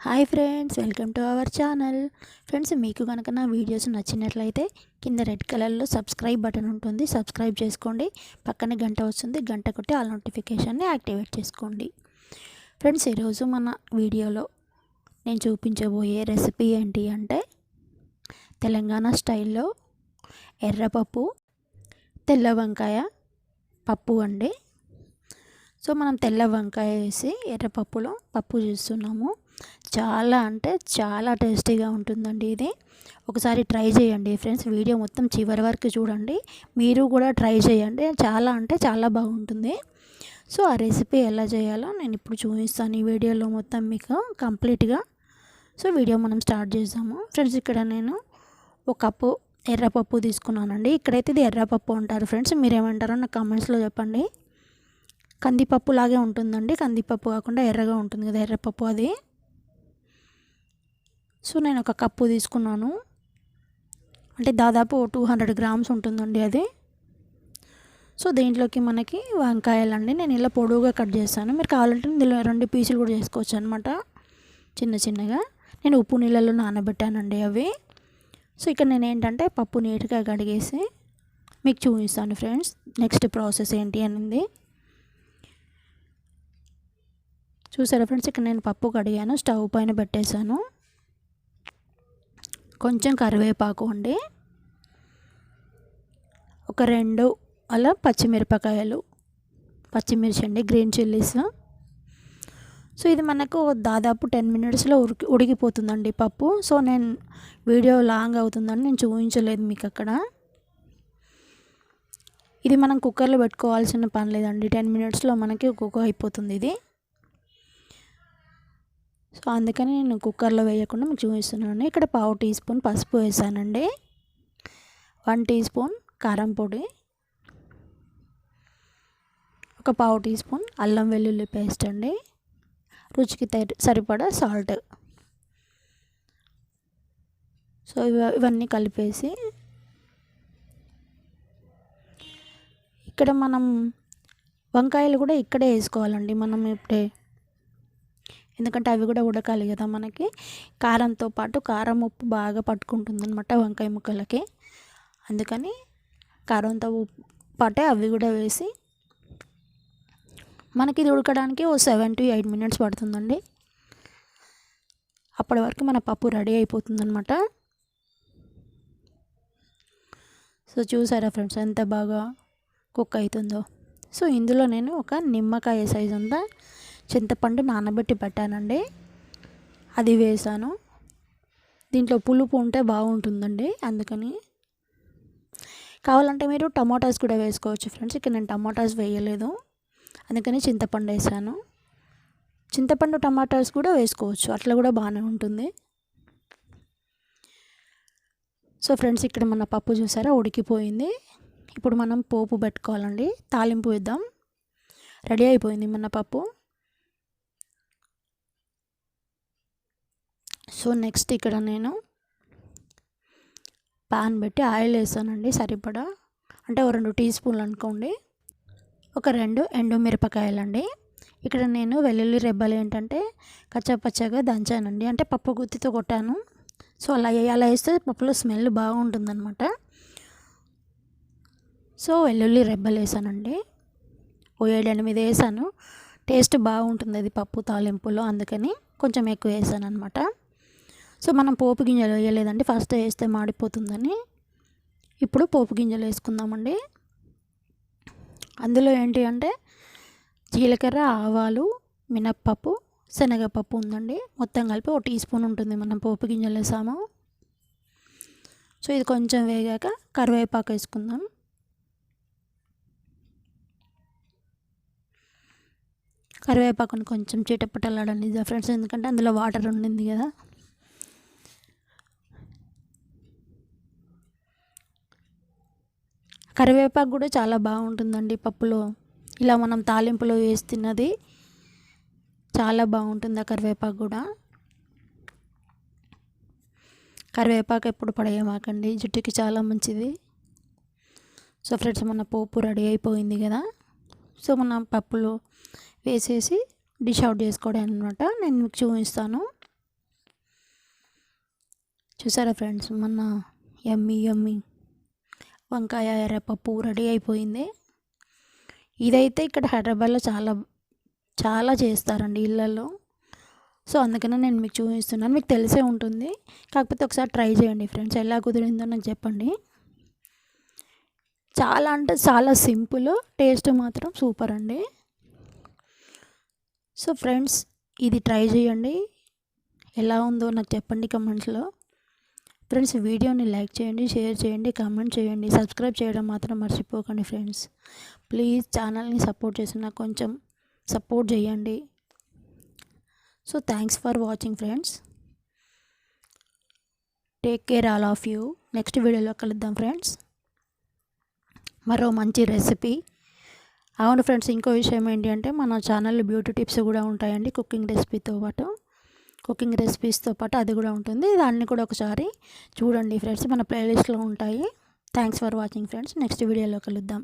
Hi friends, welcome to our channel. Friends, మీకు కనుక నా వీడియోస్ నచ్చినట్లయితే కింద రెడ్ కలర్లో సబ్స్క్రైబ్ బటన్ ఉంటుంది, సబ్స్క్రైబ్ చేసుకోండి. పక్కనే గంట వస్తుంది, గంట కొట్టి ఆల్ నోటిఫికేషన్ని యాక్టివేట్ చేసుకోండి. ఫ్రెండ్స్, ఈరోజు మన వీడియోలో నేను చూపించబోయే రెసిపీ ఏంటి అంటే తెలంగాణ స్టైల్లో ఎర్రపప్పు తెల్ల వంకాయ పప్పు అండి. సో మనం తెల్ల వంకాయ వేసి ఎర్రపప్పులో పప్పు చేస్తున్నాము. చాలా అంటే చాలా టేస్టీగా ఉంటుందండి. ఇది ఒకసారి ట్రై చేయండి ఫ్రెండ్స్. వీడియో మొత్తం చివరి వరకు చూడండి, మీరు కూడా ట్రై చేయండి. చాలా అంటే చాలా బాగుంటుంది. సో ఆ రెసిపీ ఎలా చేయాలో నేను ఇప్పుడు చూపిస్తాను ఈ వీడియోలో మొత్తం మీకు కంప్లీట్గా. సో వీడియో మనం స్టార్ట్ చేద్దాము. ఫ్రెండ్స్, ఇక్కడ నేను ఒక కప్పు ఎర్రపప్పు తీసుకున్నానండి. ఇక్కడైతే ఇది ఎర్రపప్పు అంటారు ఫ్రెండ్స్, మీరేమంటారో నాకు కామెంట్స్లో చెప్పండి. కందిపప్పు లాగే ఉంటుందండి, కందిపప్పు కాకుండా ఎర్రగా ఉంటుంది కదా ఎర్రపప్పు అది. సో నేను ఒక కప్పు తీసుకున్నాను, అంటే దాదాపు 200 గ్రామ్స్ ఉంటుందండి అది. సో దీంట్లోకి మనకి వంకాయలండి నేను ఇలా పొడవుగా కట్ చేస్తాను. మీరు కావాలంటే ఇందులో 2 పీసులు కూడా చేసుకోవచ్చు అనమాట, చిన్న చిన్నగా. నేను ఉప్పు నీళ్ళలో నానబెట్టానండి అవి. సో ఇక్కడ నేను ఏంటంటే పప్పు నీట్గా కడిగేసి మీకు చూపిస్తాను ఫ్రెండ్స్ నెక్స్ట్ ప్రాసెస్ ఏంటి అనేది. చూసారా ఫ్రెండ్స్, ఇక్కడ నేను పప్పు కడిగాను, స్టవ్ పైన పెట్టేశాను. కొంచెం కరివేపాకు అండి, ఒక 2 అలా పచ్చిమిరపకాయలు, పచ్చిమిర్చి అండి, గ్రీన్ చిల్లీస్. సో ఇది మనకు దాదాపు 10 మినిట్స్లో ఉడికిపోతుందండి పప్పు. సో నేను వీడియో లాంగ్ అవుతుందని నేను చూపించలేదు మీకు అక్కడ. ఇది మనం కుక్కర్లో పెట్టుకోవాల్సిన పని లేదండి, 10 మినిట్స్లో మనకి కుక్ అయిపోతుంది ఇది. సో అందుకని నేను కుక్కర్లో వేయకుండా మీకు చూపిస్తున్నాను. ఇక్కడ 1/2 టీ స్పూన్ పసుపు వేసానండి, 1 టీ స్పూన్ కారం పొడి, ఒక 1/2 టీ స్పూన్ అల్లం వెల్లుల్లి పేస్ట్ అండి, రుచికి సరిపడా సాల్ట్. సో ఇవన్నీ కలిపేసి ఇక్కడ మనం వంకాయలు కూడా ఇక్కడే వేసుకోవాలండి మనం ఇప్పుడే, ఎందుకంటే అవి కూడా ఉడకాలి కదా మనకి. కారంతో పాటు కారం ఉప్పు బాగా పట్టుకుంటుంది అనమాట వంకాయ ముక్కలకి. అందుకని కారంతో పాటే అవి కూడా వేసి మనకి ఇది ఉడకడానికి 7 to 8 మినిట్స్ పడుతుందండి. అప్పటి వరకు మన పప్పు రెడీ అయిపోతుంది అనమాట. సో చూసారా ఫ్రెండ్స్ ఎంత బాగా కుక్ అవుతుందో. సో ఇందులో నేను ఒక నిమ్మకాయ సైజ్ అంతా చింతపండు నానబెట్టి పెట్టానండి, అది వేసాను. దీంట్లో పులుపు ఉంటే బాగుంటుందండి, అందుకని. కావాలంటే మీరు టమాటాస్ కూడా వేసుకోవచ్చు ఫ్రెండ్స్. ఇక్కడ నేను టమాటాస్ వేయలేదు, అందుకని చింతపండు వేసాను. చింతపండు టమాటాస్ కూడా వేసుకోవచ్చు, అట్లా కూడా బాగానే ఉంటుంది. సో ఫ్రెండ్స్, ఇక్కడ మన పప్పు చూసారా ఉడికిపోయింది. ఇప్పుడు మనం పోపు పెట్టుకోవాలండి, తాలింపు వేద్దాం. రెడీ అయిపోయింది మన పప్పు. సో నెక్స్ట్ ఇక్కడ నేను పాన్ పెట్టి ఆయిల్ వేసానండి సరిపడా, అంటే 2 టీ స్పూన్లు అనుకోండి. ఒక 2 ఎండుమిరపకాయలండి. ఇక్కడ నేను వెల్లుల్లి రెబ్బలు ఏంటంటే కచ్చాపచ్చాగా దంచానండి, అంటే పప్పు గుత్తితో కొట్టాను. సో అలా వేస్తే పప్పులో స్మెల్ బాగుంటుందన్నమాట. సో వెల్లుల్లి రెబ్బలు వేసానండి, 7-8 వేసాను. టేస్ట్ బాగుంటుంది అది పప్పు తాలింపులో, అందుకని కొంచెం ఎక్కువ వేసాను అనమాట. సో మనం పోపు గింజలు వేయలేదండి, ఫస్ట్ వేస్తే మాడిపోతుందని. ఇప్పుడు పోపు గింజలు వేసుకుందామండి. అందులో ఏంటి అంటే జీలకర్ర, ఆవాలు, మినప్పప్పు, శనగపప్పు ఉందండి. మొత్తం కలిపి 1 టీ స్పూన్ ఉంటుంది మనం పోపు గింజలు వేసాము. సో ఇది కొంచెం వేగాక కరివేపాకు వేసుకుందాం. కరివేపాకుని కొంచెం చిటపటలాడండి ఫ్రెండ్స్, ఎందుకంటే అందులో వాటర్ ఉండింది కదా. కరివేపాకు కూడా చాలా బాగుంటుందండి పప్పులో, ఇలా మనం తాలింపులో వేసి తిన్నది చాలా బాగుంటుంది ఆ కరివేపాకు కూడా. కరివేపాకు ఎప్పుడు పడేయమాకండి, జుట్టుకి చాలా మంచిది. సో ఫ్రెండ్స్, మన పోపు రెడీ అయిపోయింది కదా. సో మన పప్పులో వేసేసి డిష్ అవుట్ చేసుకోవడం అనమాట. నేను మీకు చూపిస్తాను. చూసారా ఫ్రెండ్స్, మన యమ్మీ వంకాయ ఎర్రపప్పు రెడీ అయిపోయింది. ఇదైతే ఇక్కడ హైదరాబాద్లో చాలా చాలా చేస్తారండి ఇళ్ళల్లో. సో అందుకనే నేను మీకు చూపిస్తున్నాను. మీకు తెలిసే ఉంటుంది, కాకపోతే ఒకసారి ట్రై చేయండి ఫ్రెండ్స్. ఎలా కుదిరిందో నాకు చెప్పండి. చాలా అంటే చాలా సింపుల్, టేస్ట్ మాత్రం సూపర్ అండి. సో ఫ్రెండ్స్, ఇది ట్రై చేయండి. ఎలా ఉందో నాకు చెప్పండి కమెంట్స్లో. ఫ్రెండ్స్, వీడియోని లైక్ చేయండి, షేర్ చేయండి, కామెంట్ చేయండి, సబ్స్క్రైబ్ చేయడం మాత్రం మర్చిపోకండి ఫ్రెండ్స్. ప్లీజ్ ఛానల్ని సపోర్ట్ చేసి నాకు కొంచెం సపోర్ట్ చేయండి. So thanks for watching friends. Take care all of you. Next వీడియోలో కలుద్దాం ఫ్రెండ్స్, మరో మంచి రెసిపీ. అవును ఫ్రెండ్స్, ఇంకో విషయం ఏంటి అంటే మన ఛానల్లో బ్యూటీ టిప్స్ కూడా ఉంటాయండి. కుకింగ్ రెసిపీస్తో పాటు అది కూడా ఉంటుంది. దాన్ని కూడా ఒకసారి చూడండి ఫ్రెండ్స్, మన ప్లేలిస్ట్లో ఉంటాయి. Thanks for watching friends. Next వీడియోలో కలుద్దాం.